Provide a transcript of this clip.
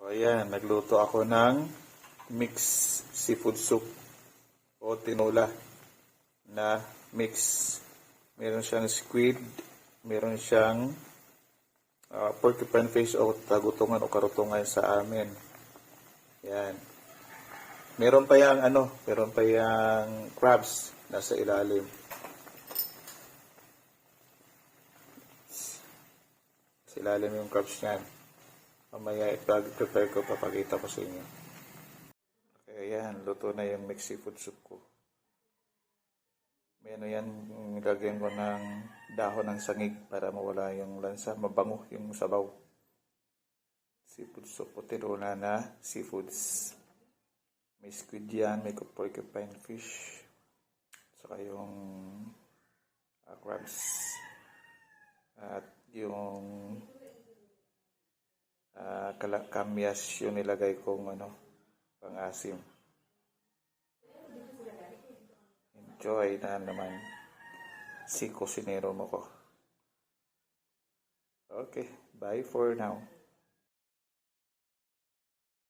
Ayan, nagluto ako ng mixed seafood soup o tinola na mix. Meron siyang squid, meron siyang porcupine fish o tagutungan o karutungan sa amin. Yan. Meron pa yang crabs nasa ilalim. Sa ilalim yung crabs niyan. Mamaya i-prepare ko, papakita ko sa inyo. Okay, ayan, luto na yung mixed seafood soup ko. May yan, nilagyan ko ng dahon ng sangig para mawala yung lansa, mabango yung sabaw. Seafood soup o tinola na seafoods. May squid yan, may porcupine fish, saka yung crabs. At yung kamyas yung nilagay kong pang-asim. Enjoy na naman si kusinero mo ko. Okay, bye for now.